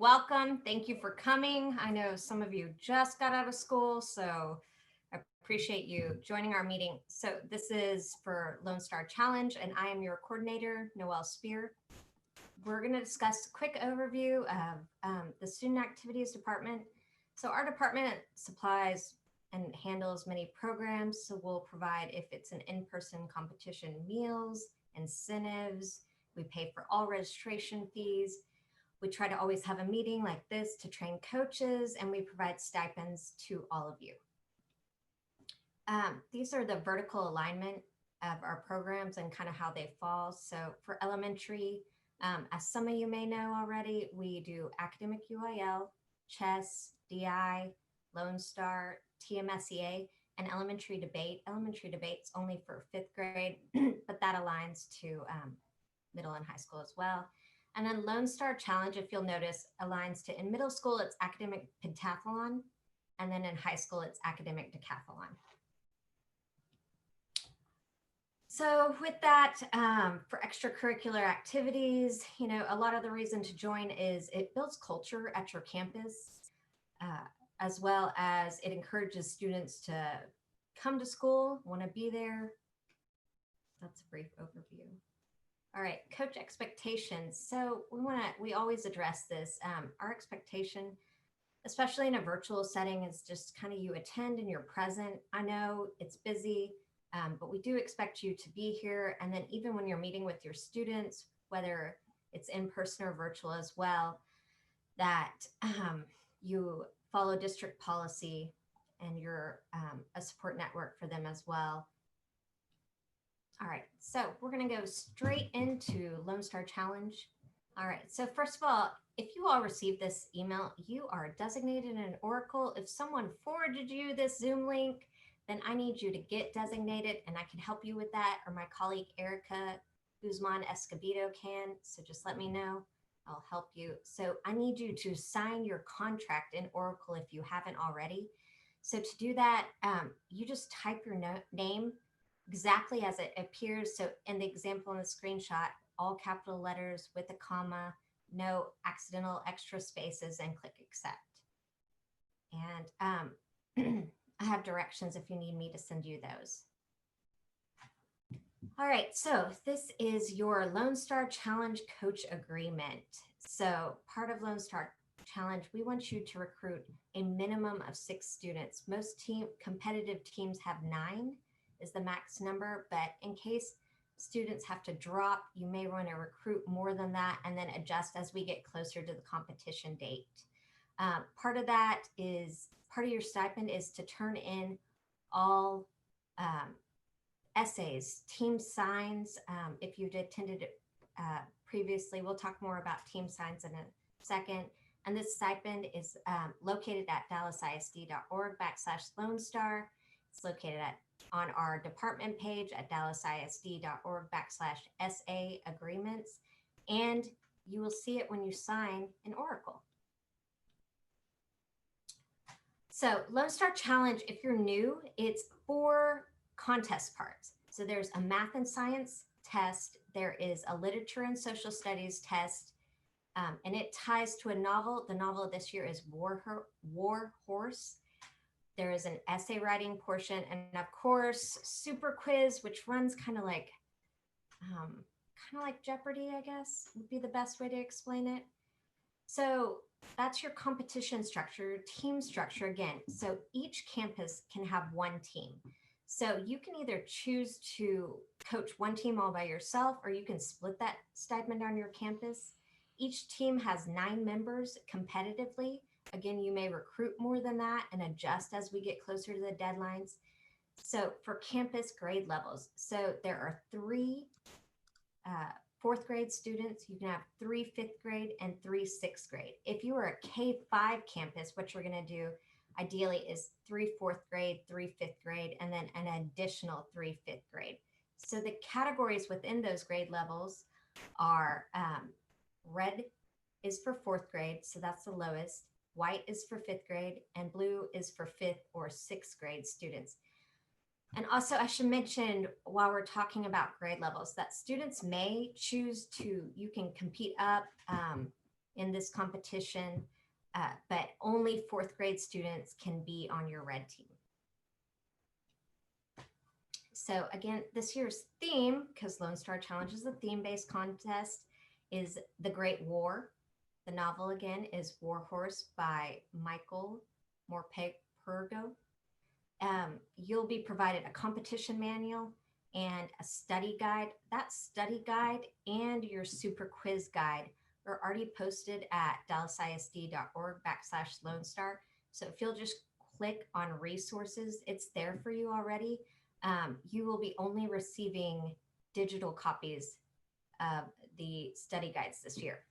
welcome. Thank you for coming. I know some of you just got out of school, so I appreciate you joining our meeting. So this is for Lone Star Challenge, and I am your coordinator, Noelle Spear. We're going to discuss a quick overview of the Student Activities Department. So our department supplies and handles many programs. So we'll provide, if it's an in-person competition, meals, incentives. We pay for all registration fees. We try to always have a meeting like this to train coaches, and we provide stipends to all of you. These are the vertical alignment of our programs and kind of how they fall. So for elementary, as some of you may know already, we do academic UIL, chess, DI, Lone Star, TMSEA, and elementary debate. Elementary debate's only for 5th grade, but that aligns to middle and high school as well. And then Lone Star Challenge, if you'll notice, aligns to, in middle school, it's academic pentathlon, and then in high school, it's academic decathlon. So with that, for extracurricular activities, you know, a lot of the reason to join is it builds culture at your campus, as well as it encourages students to come to school, want to be there. That's a brief overview. All right, coach expectations. So we always address this. Our expectation, especially in a virtual setting, is just kind of you attend and you're present. I know it's busy, but we do expect you to be here. And then even when you're meeting with your students, whether it's in person or virtual as well, that you follow district policy and you're a support network for them as well. All right, so we're going to go straight into Lone Star Challenge. All right, so first of all, if you all received this email, you are designated in Oracle. If someone forwarded you this Zoom link, then I need you to get designated, and I can help you with that, or my colleague Erica Guzman Escobedo can. So just let me know. I'll help you. So I need you to sign your contract in Oracle if you haven't already. So to do that, you just type your name exactly as it appears. So in the example in the screenshot, all capital letters with a comma, no accidental extra spaces, and click accept. And I have directions if you need me to send you those. All right, so this is your Lone Star Challenge Coach Agreement. So part of Lone Star Challenge, we want you to recruit a minimum of 6 students. Most competitive teams have 9 is the max number, but in case students have to drop, you may want to recruit more than that and then adjust as we get closer to the competition date. Part of your stipend is to turn in all essays, team signs. If you'd attended it previously, we'll talk more about team signs in a second. And this stipend is located at dallasisd.org/Lone Star. It's located on our department page at dallasisd.org/SA agreements. And you will see it when you sign in Oracle. So Lone Star Challenge, if you're new, it's 4 contest parts. So there's a math and science test. There is a literature and social studies test. And it ties to a novel. The novel this year is War Horse. There is an essay writing portion, and of course, super quiz, which runs kind of like Jeopardy, I guess would be the best way to explain it. So that's your competition structure, team structure again. So each campus can have 1 team. So you can either choose to coach 1 team all by yourself, or you can split that stipend on your campus. Each team has 9 members competitively. Again, you may recruit more than that and adjust as we get closer to the deadlines. So for campus grade levels, so there are 3 4th grade students. You can have 3 5th grade and 3 6th grade. If you are a K-5 campus, what you're going to do ideally is 3 4th grade, 3 5th grade, and then an additional 3 5th grade. So the categories within those grade levels are red is for 4th grade, so that's the lowest. White is for 5th grade, and blue is for 5th or 6th grade students. And also, I should mention while we're talking about grade levels that students may choose to, you can compete up in this competition, but only fourth grade students can be on your red team. So again, this year's theme, because Lone Star Challenge is a theme-based contest, is The Great War. The novel again is War Horse by Michael Morpurgo. You'll be provided a competition manual and a study guide. That study guide and your super quiz guide are already posted at dallasisd.org/Lone Star. So if you'll just click on resources, it's there for you already. You will be only receiving digital copies of the study guides this year.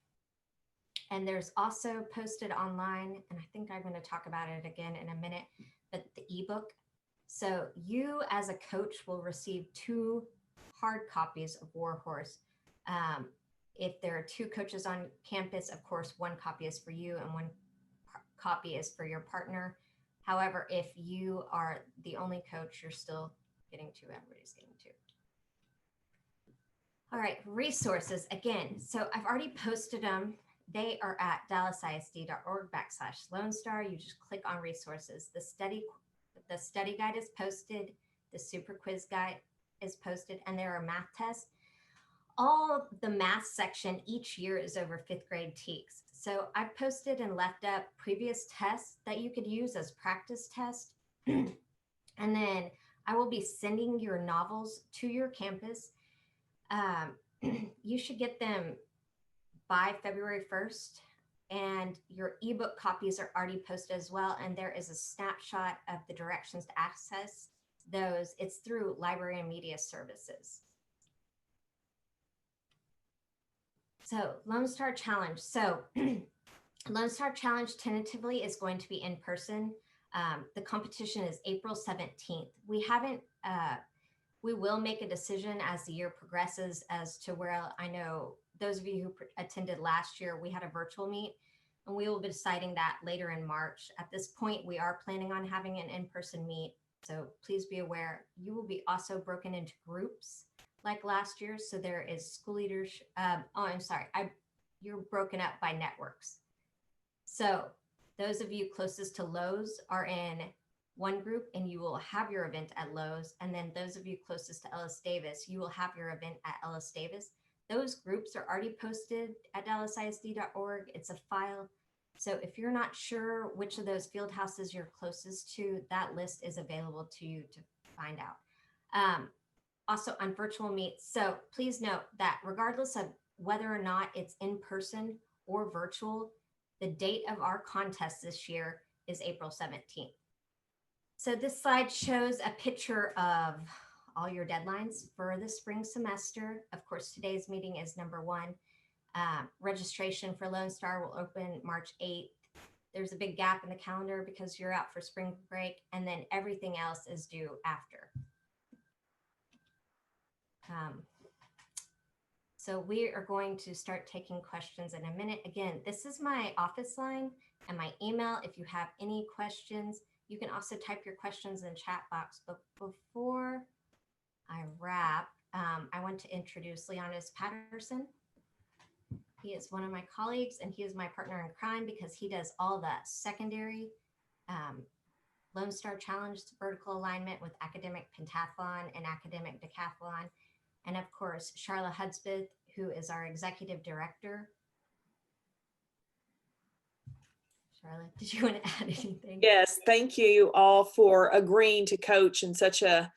And there's also posted online, and I think I'm going to talk about it again in a minute, but the ebook. So you as a coach will receive 2 hard copies of War Horse. If there are 2 coaches on campus, of course, 1 copy is for you and 1 copy is for your partner. However, if you are the only coach, you're still getting 2, everybody's getting 2. All right, resources again. So I've already posted them. They are at dallasisd.org/Lone Star. You just click on resources. The study guide is posted. The super quiz guide is posted, and there are math tests. All the math section each year is over 5th grade TEKS. So I've posted and left up previous tests that you could use as practice tests. And then I will be sending your novels to your campus. You should get them by February 1st, and your ebook copies are already posted as well. And there is a snapshot of the directions to access those. It's through Library and Media Services. So Lone Star Challenge. So Lone Star Challenge tentatively is going to be in person. The competition is April 17th. We will make a decision as the year progresses as to where, I know those of you who attended last year, we had a virtual meet, and we will be deciding that later in March. At this point, we are planning on having an in-person meet. So please be aware, you will be also broken into groups like last year. So there is school leaders. You're broken up by networks. So those of you closest to Lowe's are in one group, and you will have your event at Lowe's. And then those of you closest to Ellis Davis, you will have your event at Ellis Davis. Those groups are already posted at dallasisd.org. It's a file. So if you're not sure which of those field houses you're closest to, that list is available to you to find out. Also on virtual meets. So please note that regardless of whether or not it's in person or virtual, the date of our contest this year is April 17th. So this slide shows a picture of all your deadlines for the spring semester. Of course, today's meeting is number 1. Registration for Lone Star will open March 8th. There's a big gap in the calendar because you're out for spring break, and then everything else is due after. So we are going to start taking questions in a minute. Again, this is my office line and my email. If you have any questions, you can also type your questions in the chat box. But before I wrap, I want to introduce Lianas Patterson. He is one of my colleagues, and he is my partner in crime because he does all that secondary Lone Star Challenge vertical alignment with academic pentathlon and academic decathlon. And of course, Charla Hudspeth, who is our executive director. Charla, did you want to add anything? Yes, thank you all for agreeing to coach in such a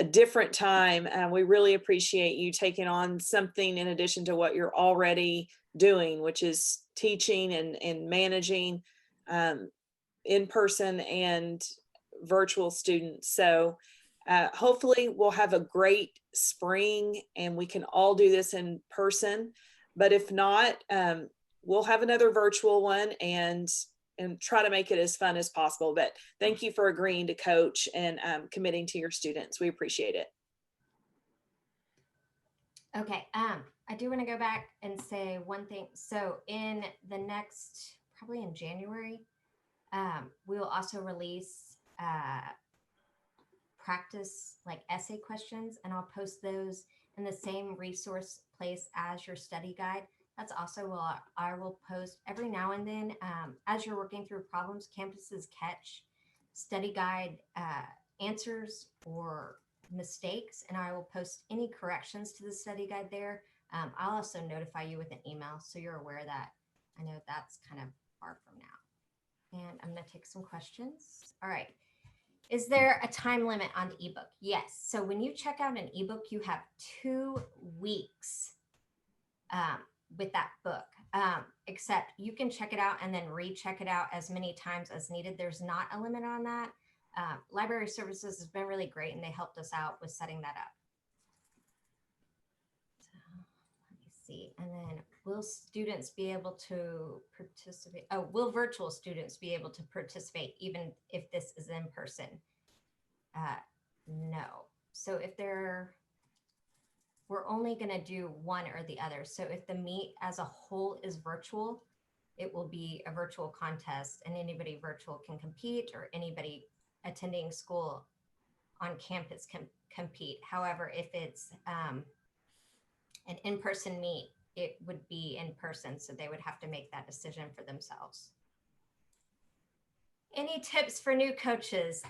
different time. We really appreciate you taking on something in addition to what you're already doing, which is teaching and managing in-person and virtual students. So hopefully we'll have a great spring and we can all do this in person. But if not, we'll have another virtual one and try to make it as fun as possible. But thank you for agreeing to coach and committing to your students. We appreciate it. Okay, I do want to go back and say one thing. So in the next, probably in January, we will also release practice like essay questions, and I'll post those in the same resource place as your study guide. That's also what I will post every now and then. As you're working through problems, campuses catch study guide answers or mistakes, and I will post any corrections to the study guide there. I'll also notify you with an email so you're aware that I know that's kind of far from now. And I'm going to take some questions. All right. Is there a time limit on the ebook? Yes. So when you check out an ebook, you have 2 weeks with that book, except you can check it out and then recheck it out as many times as needed. There's not a limit on that. Library Services has been really great, and they helped us out with setting that up. So let me see. And then will students be able to participate? Oh, will virtual students be able to participate even if this is in person? No. So if we're only going to do one or the other. So if the meet as a whole is virtual, it will be a virtual contest, and anybody virtual can compete, or anybody attending school on campus can compete. However, if it's an in-person meet, it would be in person. So they would have to make that decision for themselves. Any tips for new coaches?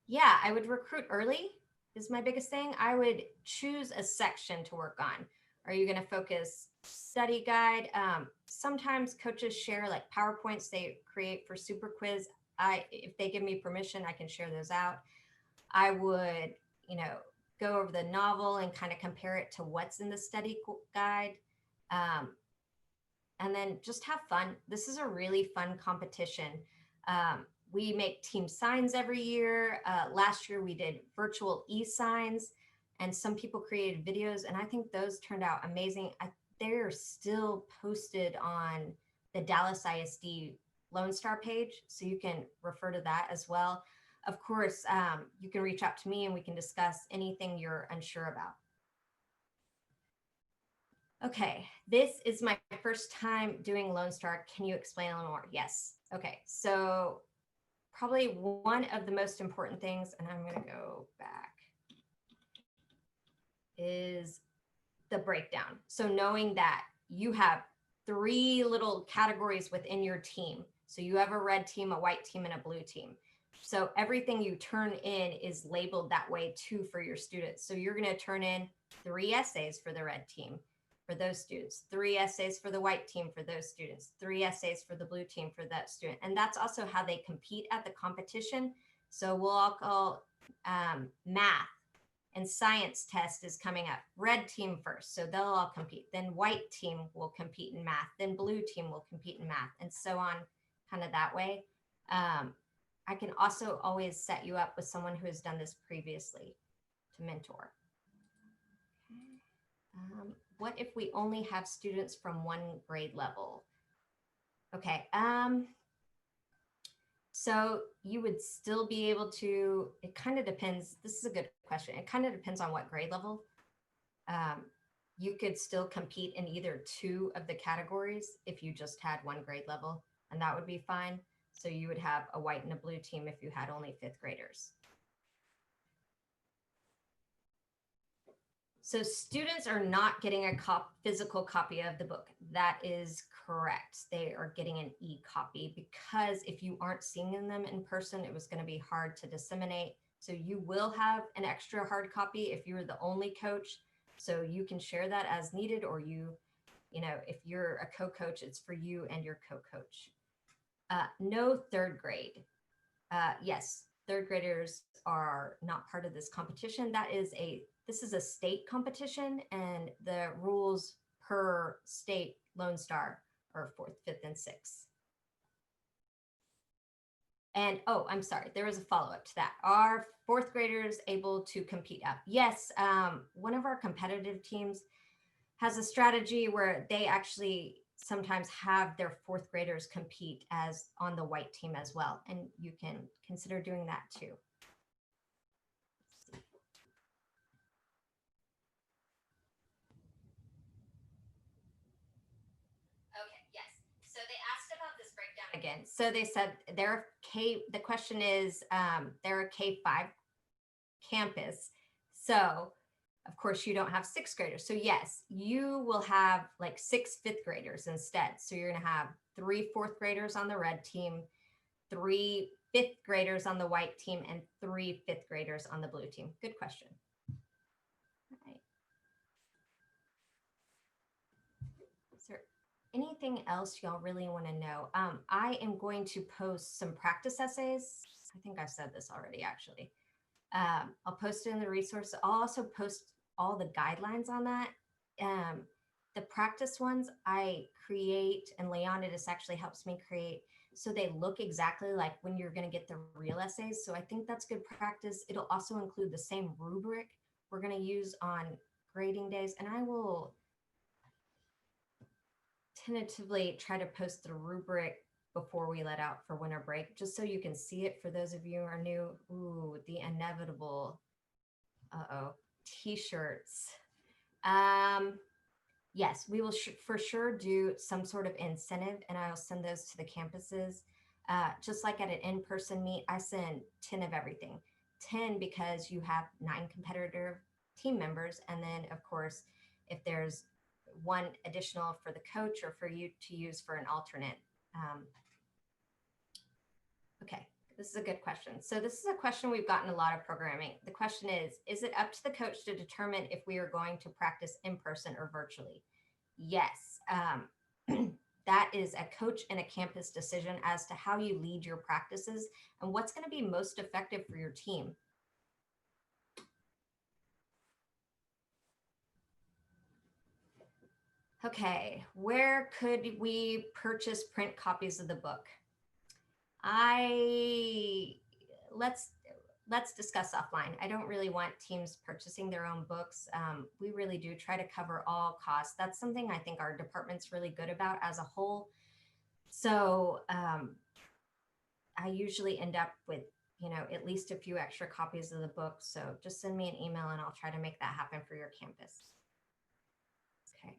Yeah, I would recruit early is my biggest thing. I would choose a section to work on. Are you going to focus study guide? Sometimes coaches share like PowerPoints they create for super quiz. If they give me permission, I can share those out. I would, go over the novel and kind of compare it to what's in the study guide. And then just have fun. This is a really fun competition. We make team signs every year. Last year we did virtual e-signs, and some people created videos, and I think those turned out amazing. They're still posted on the Dallas ISD Lone Star page, so you can refer to that as well. Of course, you can reach out to me and we can discuss anything you're unsure about. Okay, this is my first time doing Lone Star. Can you explain a little more? Yes. Okay, so probably one of the most important things, and I'm going to go back, is the breakdown. So knowing that you have 3 little categories within your team. So you have a red team, a white team, and a blue team. So everything you turn in is labeled that way too for your students. So you're going to turn in 3 essays for the red team for those students, 3 essays for the white team for those students, 3 essays for the blue team for that student. And that's also how they compete at the competition. So we'll all call math and science test is coming up. Red team first, so they'll all compete. Then white team will compete in math. Then blue team will compete in math, and so on, kind of that way. I can also always set you up with someone who has done this previously to mentor. What if we only have students from 1 grade level? Okay, so you would still be able to, it kind of depends. This is a good question. It kind of depends on what grade level. You could still compete in either 2 of the categories if you just had 1 grade level, and that would be fine. So you would have a white and a blue team if you had only 5th graders. So students are not getting a physical copy of the book. That is correct. They are getting an e-copy because if you aren't seeing them in person, it was going to be hard to disseminate. So you will have an extra hard copy if you're the only coach. So you can share that as needed, or if you're a co-coach, it's for you and your co-coach. No 3rd grade. Yes, 3rd graders are not part of this competition. This is a state competition, and the rules per state Lone Star are 4th, 5th, and 6th. And oh, I'm sorry, there was a follow-up to that. Are 4th graders able to compete up? Yes, one of our competitive teams has a strategy where they actually sometimes have their 4th graders compete as on the white team as well. And you can consider doing that too. Okay, yes. So they asked about this breakdown again. So they said the question is, they're a K-5 campus. So Of course, you don't have sixth graders. So yes, you will have like 6 fifth graders instead. So you're going to have 3 fourth graders on the red team, 3 fifth graders on the white team, and 3 fifth graders on the blue team. Good question. All right. Is there anything else y'all really want to know? I am going to post some practice essays. I think I've said this already, actually. I'll post it in the resource. I'll also post all the guidelines on that. The practice ones I create, and Lianas actually helps me create, so they look exactly like when you're going to get the real essays. So I think that's good practice. It'll also include the same rubric we're going to use on grading days, and I will tentatively try to post the rubric before we let out for winter break, just so you can see it for those of you who are new. Ooh, the inevitable, t-shirts. Yes, we will for sure do some sort of incentive, and I'll send those to the campuses. Just like at an in-person meet, I send 10 of everything. 10 because you have 9 competitive team members, and then of course, if there's one additional for the coach or for you to use for an alternate. Okay, this is a good question. So this is a question we've gotten a lot of programming. The question is it up to the coach to determine if we are going to practice in person or virtually? Yes. That is a coach and a campus decision as to how you lead your practices and what's going to be most effective for your team. Okay, where could we purchase print copies of the book? Let's discuss offline. I don't really want teams purchasing their own books. We really do try to cover all costs. That's something I think our department's really good about as a whole. So I usually end up with, at least a few extra copies of the book. So just send me an email and I'll try to make that happen for your campus. Okay.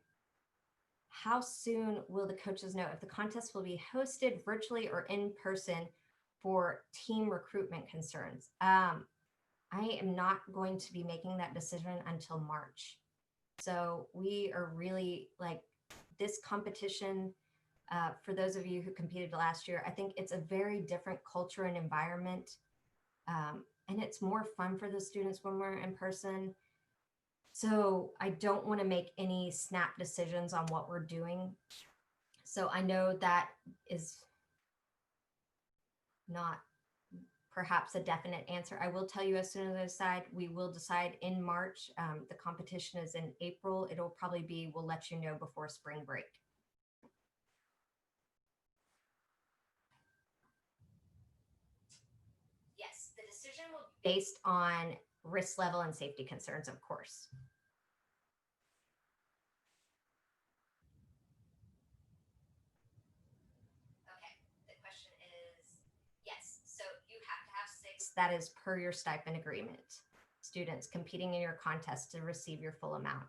How soon will the coaches know if the contest will be hosted virtually or in person for team recruitment concerns? I am not going to be making that decision until March. So we are really like this competition. For those of you who competed last year, I think it's a very different culture and environment. And it's more fun for the students when we're in person. So I don't want to make any snap decisions on what we're doing. So I know that is not perhaps a definite answer. I will tell you as soon as I decide, we will decide in March. The competition is in April. It'll probably be, we'll let you know before spring break. Yes, the decision will be based on risk level and safety concerns, of course. Okay, the question is, yes, so you have to have 6. That is per your stipend agreement. Students competing in your contest to receive your full amount.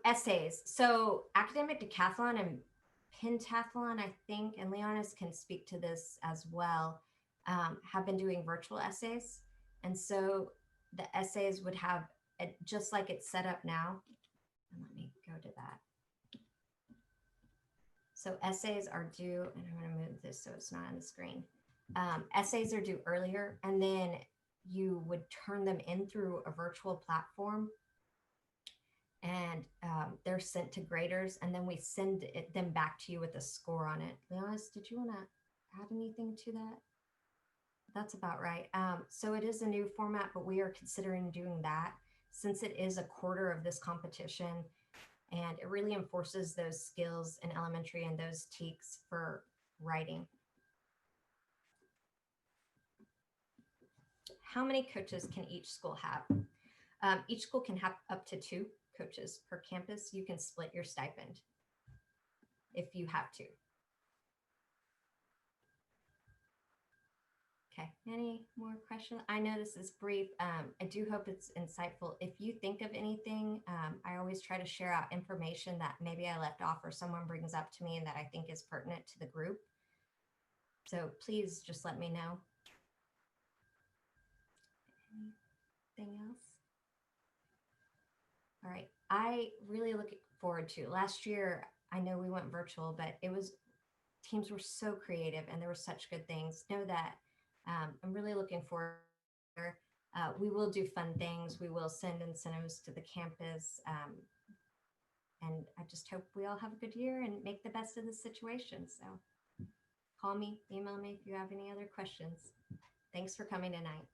Essays. So academic decathlon and pentathlon, I think, and Lianas can speak to this as well, have been doing virtual essays. And so the essays would have, just like it's set up now. And let me go to that. So essays are due, and I'm going to move this so it's not on the screen. Essays are due earlier, and then you would turn them in through a virtual platform, and they're sent to graders, and then we send them back to you with a score on it. Lianas, did you want to add anything to that? That's about right. So it is a new format, but we are considering doing that since it is a quarter of this competition, and it really enforces those skills in elementary and those TEKs for writing. How many coaches can each school have? Each school can have up to 2 coaches per campus. You can split your stipend if you have to. Okay, any more questions? I know this is brief. I do hope it's insightful. If you think of anything, I always try to share out information that maybe I left off or someone brings up to me and that I think is pertinent to the group. So please just let me know. anything else? All right. I really look forward to last year. I know we went virtual, but teams were so creative and there were such good things. Know that I'm really looking forward. We will do fun things. We will send incentives to the campus. And I just hope we all have a good year and make the best of the situation. So call me, email me if you have any other questions. Thanks for coming tonight.